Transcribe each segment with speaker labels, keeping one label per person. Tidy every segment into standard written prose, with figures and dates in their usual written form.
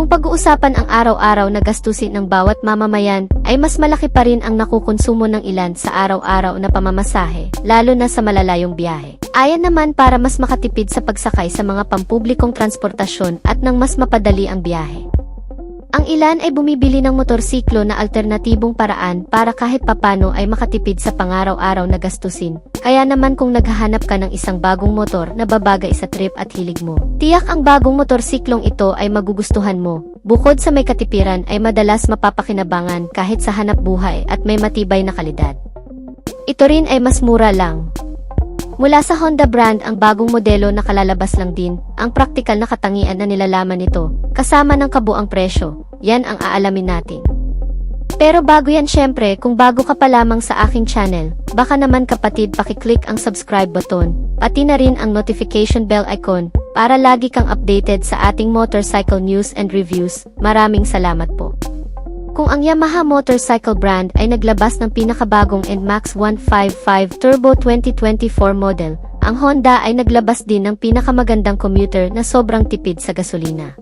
Speaker 1: Kung pag-uusapan ang araw-araw na gastusin ng bawat mamamayan, ay mas malaki pa rin ang nakukonsumo ng ilan sa araw-araw na pamamasahe, lalo na sa malalayong biyahe. Ayan naman para mas makatipid sa pagsakay sa mga pampublikong transportasyon at nang mas mapadali ang biyahe. Ang ilan ay bumibili ng motorsiklo na alternatibong paraan para kahit papano ay makatipid sa pangaraw-araw na gastusin. Kaya naman kung naghahanap ka ng isang bagong motor na babagay sa trip at hilig mo, tiyak ang bagong motorsiklong ito ay magugustuhan mo. Bukod sa may katipiran ay madalas mapapakinabangan kahit sa hanap buhay at may matibay na kalidad. Ito rin ay mas mura lang. Mula sa Honda brand ang bagong modelo na kalalabas lang din, ang praktikal na katangian na nilalaman nito, kasama ng kabuang presyo, yan ang aalamin natin. Pero bago yan syempre, kung bago ka pa lamang sa aking channel, baka naman kapatid pakiclick ang subscribe button, pati na rin ang notification bell icon, para lagi kang updated sa ating motorcycle news and reviews. Maraming salamat po. Kung ang Yamaha motorcycle brand ay naglabas ng pinakabagong NMAX 155 Turbo 2024 model, ang Honda ay naglabas din ng pinakamagandang commuter na sobrang tipid sa gasolina.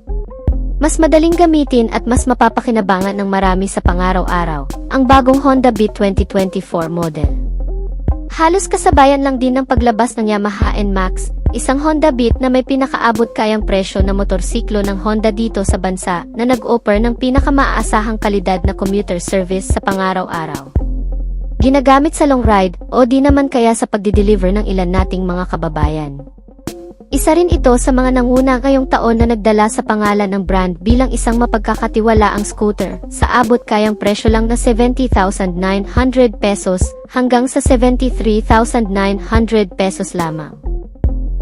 Speaker 1: Mas madaling gamitin at mas mapapakinabangan ng marami sa pangaraw-araw, ang bagong Honda Beat 2024 model. Halos kasabayan lang din ng paglabas ng Yamaha NMAX, isang Honda Beat na may pinakaabot kayang presyo na motorsiklo ng Honda dito sa bansa na nag-offer ng pinakamaasahang kalidad na commuter service sa pangaraw-araw. Ginagamit sa long ride o di naman kaya sa pagdi-deliver ng ilan nating mga kababayan. Isa rin ito sa mga nanguna ngayong taon na nagdala sa pangalan ng brand bilang isang mapagkakatiwalaang scooter sa abot kayang presyo lang na 70,900 pesos hanggang sa 73,900 pesos lamang.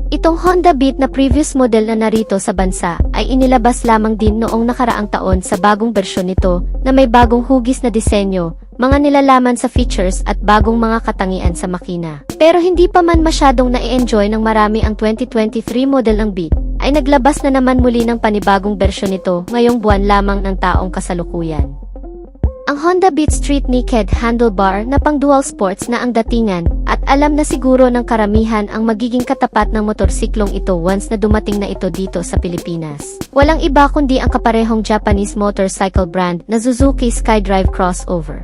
Speaker 1: Itong Honda Beat na previous model na narito sa bansa ay inilabas lamang din noong nakaraang taon sa bagong bersyon nito na may bagong hugis na disenyo, mga nilalaman sa features at bagong mga katangian sa makina. Pero hindi pa man masyadong na-enjoy ng marami ang 2023 model ng Beat, ay naglabas na naman muli ng panibagong bersyon nito ngayong buwan lamang ng taong kasalukuyan. Ang Honda Beat Street Naked Handlebar na pang dual sports na ang datingan at alam na siguro ng karamihan ang magiging katapat ng motorsiklong ito once na dumating na ito dito sa Pilipinas. Walang iba kundi ang kaparehong Japanese motorcycle brand na Suzuki Skydrive Crossover.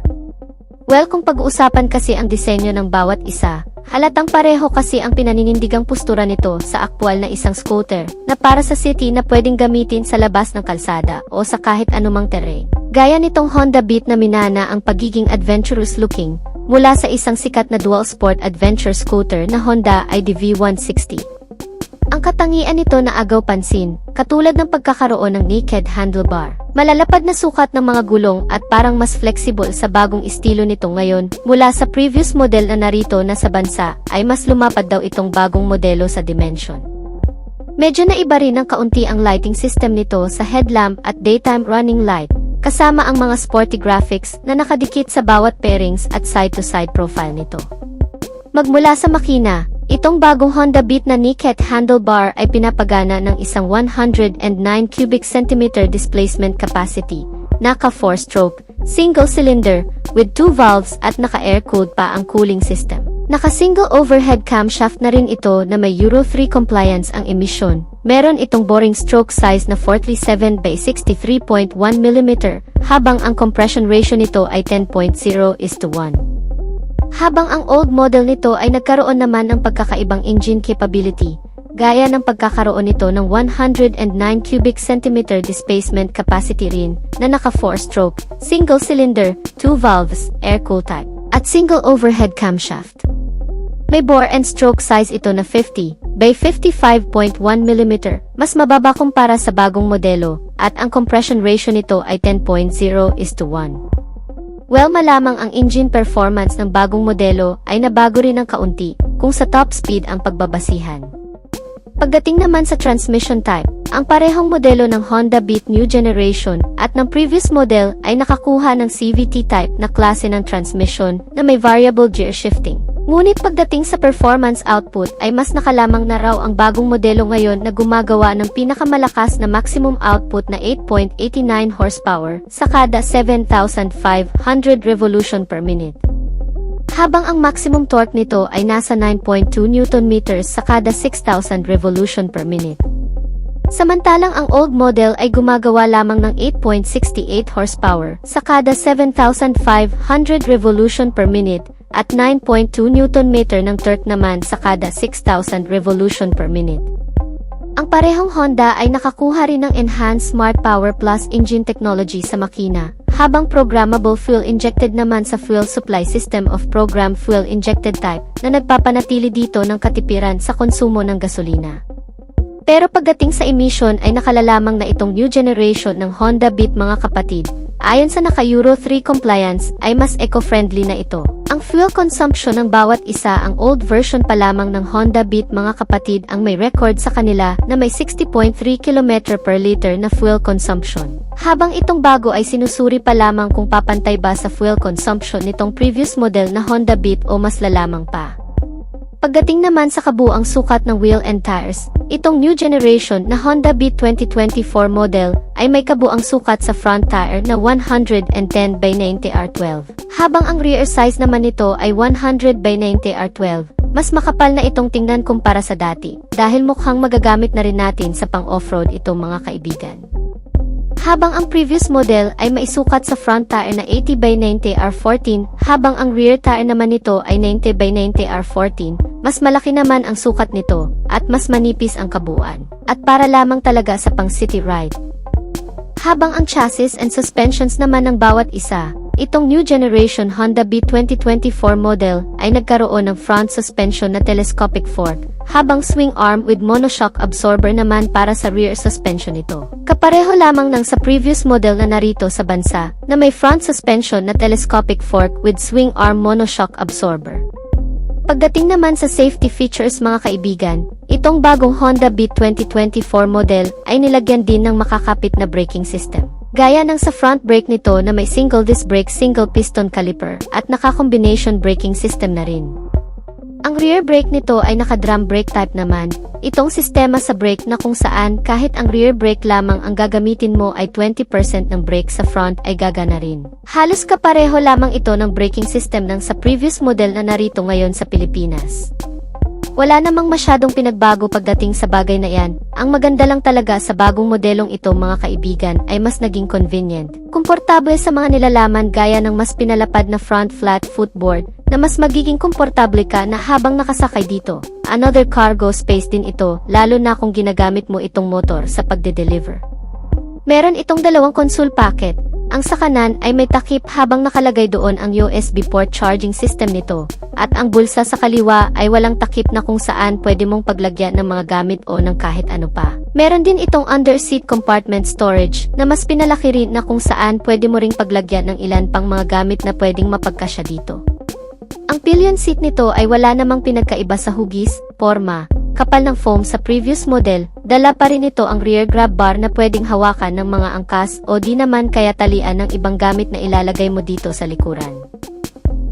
Speaker 1: Well, kung pag-uusapan kasi ang disenyo ng bawat isa, halatang pareho kasi ang pinaninindigang postura nito sa aktwal na isang scooter na para sa city na pwedeng gamitin sa labas ng kalsada o sa kahit anumang terrain. Gaya nitong Honda Beat na minana ang pagiging adventurous looking mula sa isang sikat na dual sport adventure scooter na Honda ID V160. Ang katangian nito na agaw pansin, katulad ng pagkakaroon ng naked handlebar, malalapad na sukat ng mga gulong at parang mas flexible sa bagong estilo nito ngayon. Mula sa previous model na narito na sa bansa ay mas lumapad daw itong bagong modelo sa dimension. Medyo naiba rin ng kaunti ang lighting system nito sa headlamp at daytime running light, kasama ang mga sporty graphics na nakadikit sa bawat pairings at side-to-side profile nito. Magmula sa makina, itong bagong Honda Beat na naked handlebar ay pinapagana ng isang 109 cubic centimeter displacement capacity, naka 4-stroke, single cylinder, with 2 valves at naka-air-cooled pa ang cooling system. Naka-single overhead camshaft na rin ito na may Euro 3 compliance ang emisyon. Meron itong boring stroke size na 47 by 63.1 mm, habang ang compression ratio nito ay 10.0:1. Habang ang old model nito ay nagkaroon naman ng pagkakaibang engine capability, gaya ng pagkakaroon nito ng 109 cubic centimeter displacement capacity rin na naka 4-stroke, single cylinder, 2 valves, air-cooled type, at single overhead camshaft. May bore and stroke size ito na 50 by 55.1 mm, mas mababa kumpara sa bagong modelo, at ang compression ratio nito ay 10.0:1. Well, malamang ang engine performance ng bagong modelo ay nabago rin ng kaunti kung sa top speed ang pagbabasihan. Pagdating naman sa transmission type, ang parehong modelo ng Honda Beat New Generation at ng previous model ay nakakuha ng CVT type na klase ng transmission na may variable gear shifting. Ngunit pagdating sa performance output ay mas nakalamang na raw ang bagong modelo ngayon na gumagawa ng pinakamalakas na maximum output na 8.89 horsepower sa kada 7,500 revolution per minute. Habang ang maximum torque nito ay nasa 9.2 Nm sa kada 6,000 revolution per minute. Samantalang ang old model ay gumagawa lamang ng 8.68 horsepower sa kada 7,500 revolution per minute at 9.2 Nm ng torque naman sa kada 6,000 revolution per minute. Ang parehong Honda ay nakakuha rin ng Enhanced Smart Power Plus engine technology sa makina, habang programmable fuel-injected naman sa fuel supply system of program fuel-injected type na nagpapanatili dito ng katipiran sa konsumo ng gasolina. Pero pagdating sa emission ay nakalalamang na itong new generation ng Honda Beat mga kapatid, ayon sa naka-Euro 3 compliance ay mas eco-friendly na ito. Ang fuel consumption ng bawat isa, ang old version pa lamang ng Honda Beat mga kapatid ang may record sa kanila na may 60.3 km per liter na fuel consumption. Habang itong bago ay sinusuri pa lamang kung papantay ba sa fuel consumption nitong previous model na Honda Beat o mas lalamang pa. Pagdating naman sa kabuang sukat ng wheel and tires, itong new generation na Honda Beat 2024 model ay may kabuang sukat sa front tire na 110 by 90 R12. Habang ang rear size naman nito ay 100 by 90 R12. Mas makapal na itong tingnan kumpara sa dati, dahil mukhang magagamit na rin natin sa pang-offroad itong mga kaibigan. Habang ang previous model ay maisukat sa front tire na 80 by 90 R14, habang ang rear tire naman nito ay 90 by 90 R14, mas malaki naman ang sukat nito, at mas manipis ang kabuuan, at para lamang talaga sa pang-city ride. Habang ang chassis and suspensions naman ng bawat isa, itong new generation Honda Beat 2024 model ay nagkaroon ng front suspension na telescopic fork, habang swing arm with monoshock absorber naman para sa rear suspension ito. Kapareho lamang ng sa previous model na narito sa bansa, na may front suspension na telescopic fork with swing arm monoshock absorber. Pagdating naman sa safety features mga kaibigan, itong bagong Honda Beat 2024 model ay nilagyan din ng makakapit na braking system. Gaya ng sa front brake nito na may single disc brake single piston caliper at naka-combination braking system na rin. Ang rear brake nito ay naka-drum brake type naman, itong sistema sa brake na kung saan kahit ang rear brake lamang ang gagamitin mo ay 20% ng brake sa front ay gagana rin. Halos kapareho lamang ito ng braking system ng sa previous model na narito ngayon sa Pilipinas. Wala namang masyadong pinagbago pagdating sa bagay na yan. Ang maganda lang talaga sa bagong modelong ito mga kaibigan ay mas naging convenient. Komportable sa mga nilalaman gaya ng mas pinalapad na front flat footboard na mas magiging komportable ka na habang nakasakay dito. Another cargo space din ito lalo na kung ginagamit mo itong motor sa pagde-deliver. Meron itong dalawang console packet. Ang sa kanan ay may takip habang nakalagay doon ang USB port charging system nito. At ang bulsa sa kaliwa ay walang takip na kung saan pwede mong paglagyan ng mga gamit o ng kahit ano pa. Meron din itong under seat compartment storage na mas pinalaki rin na kung saan pwede mo ring paglagyan ng ilan pang mga gamit na pwedeng mapagkasya dito. Ang pillion seat nito ay wala namang pinagkaiba sa hugis, forma, kapal ng foam sa previous model. Dala pa rin ito ang rear grab bar na pwedeng hawakan ng mga angkas o di naman kaya talian ng ibang gamit na ilalagay mo dito sa likuran.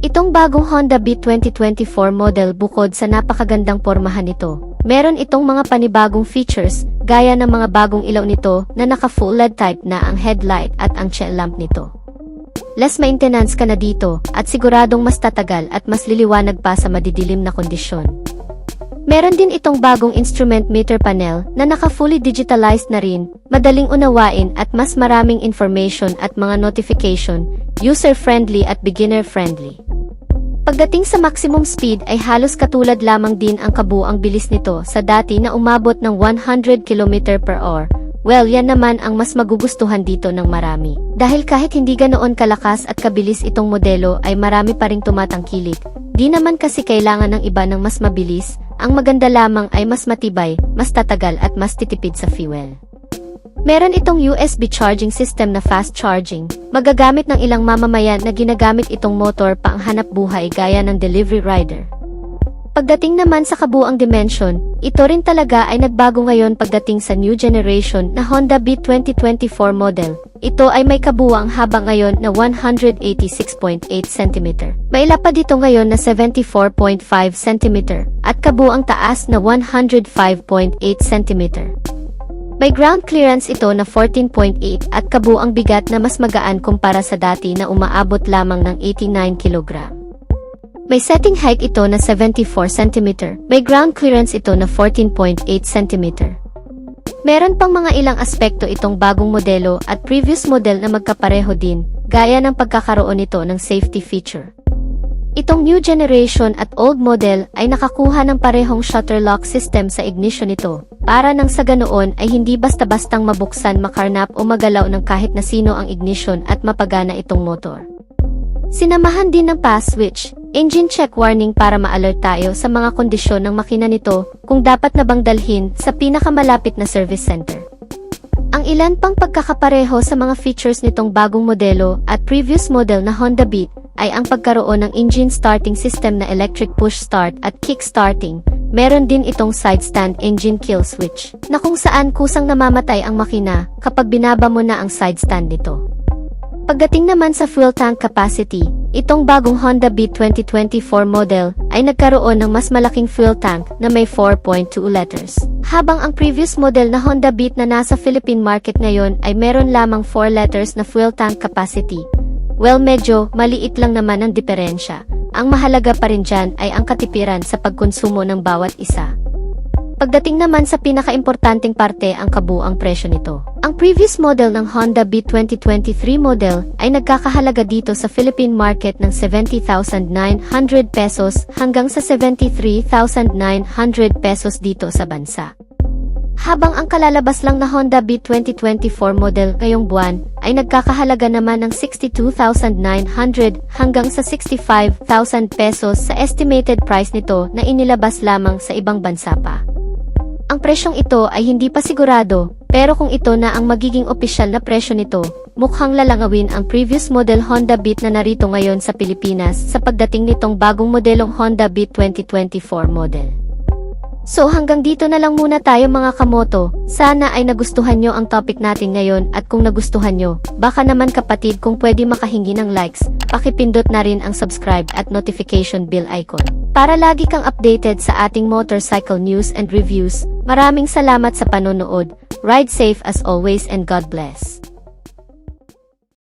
Speaker 1: Itong bagong Honda Beat 2024 model bukod sa napakagandang pormahan nito, meron itong mga panibagong features gaya ng mga bagong ilaw nito na naka-full LED type na ang headlight at ang tail lamp nito. Less maintenance ka na dito at siguradong mas tatagal at mas liliwanag pa sa madidilim na kondisyon. Meron din itong bagong instrument meter panel na naka-fully digitalized na rin, madaling unawain at mas maraming information at mga notification, user-friendly at beginner-friendly. Pagdating sa maximum speed ay halos katulad lamang din ang kabuang bilis nito sa dati na umabot ng 100 km per hour. Well, yan naman ang mas magugustuhan dito ng marami. Dahil kahit hindi ganoon kalakas at kabilis itong modelo ay marami pa ring tumatangkilik. Di naman kasi kailangan ng iba ng mas mabilis, ang maganda lamang ay mas matibay, mas tatagal at mas titipid sa fuel. Meron itong USB charging system na fast charging, magagamit ng ilang mamamayan na ginagamit itong motor pa ang hanap buhay gaya ng delivery rider. Pagdating naman sa kabuang dimension, ito rin talaga ay nagbago ngayon pagdating sa new generation na Honda Beat 2024 model. Ito ay may kabuang haba ngayon na 186.8 cm. May lapad dito ngayon na 74.5 cm at kabuang taas na 105.8 cm. May ground clearance ito na 14.8 at kabuang bigat na mas magaan kumpara sa dati na umaabot lamang ng 89 kg. May setting height ito na 74 cm. May ground clearance ito na 14.8 cm. Meron pang mga ilang aspekto itong bagong modelo at previous model na magkapareho din, gaya ng pagkakaroon nito ng safety feature. Itong new generation at old model ay nakakuha ng parehong shutter lock system sa ignition nito, para nang sa ganoon ay hindi basta-bastang mabuksan, makarnap o magalaw ng kahit na sino ang ignition at mapagana itong motor. Sinamahan din ng pass switch, engine check warning para ma-alert tayo sa mga kondisyon ng makina nito kung dapat na bang dalhin sa pinakamalapit na service center. Ang ilan pang pagkakapareho sa mga features nitong bagong modelo at previous model na Honda Beat ay ang pagkaroon ng engine starting system na electric push start at kick starting. Meron din itong side stand engine kill switch na kung saan kusang namamatay ang makina kapag binaba mo na ang side stand nito. Pagdating naman sa fuel tank capacity, itong bagong Honda Beat 2024 model ay nagkaroon ng mas malaking fuel tank na may 4.2 liters. Habang ang previous model na Honda Beat na nasa Philippine market ngayon ay meron lamang 4 liters na fuel tank capacity. Well, medyo maliit lang naman ang diferensya. Ang mahalaga pa rin dyan ay ang katipiran sa pagkonsumo ng bawat isa. Pagdating naman sa pinakaimportanteng parte, ang kabuuang presyo nito. Ang previous model ng Honda Beat 2023 model ay nagkakahalaga dito sa Philippine market ng 70,900 pesos hanggang sa 73,900 pesos dito sa bansa. Habang ang kalalabas lang na Honda Beat 2024 model ngayong buwan ay nagkakahalaga naman ng 62,900 hanggang sa 65,000 pesos sa estimated price nito na inilabas lamang sa ibang bansa pa. Ang presyong ito ay hindi pa sigurado, pero kung ito na ang magiging opisyal na presyo nito, mukhang lalangawin ang previous model Honda Beat na narito ngayon sa Pilipinas sa pagdating nitong bagong modelong Honda Beat 2024 model. So hanggang dito na lang muna tayo mga kamoto, sana ay nagustuhan nyo ang topic natin ngayon at kung nagustuhan nyo, baka naman kapatid kung pwede makahingi ng likes, pakipindot na rin ang subscribe at notification bell icon. Para lagi kang updated sa ating motorcycle news and reviews, maraming salamat sa panonood, ride safe as always and God bless.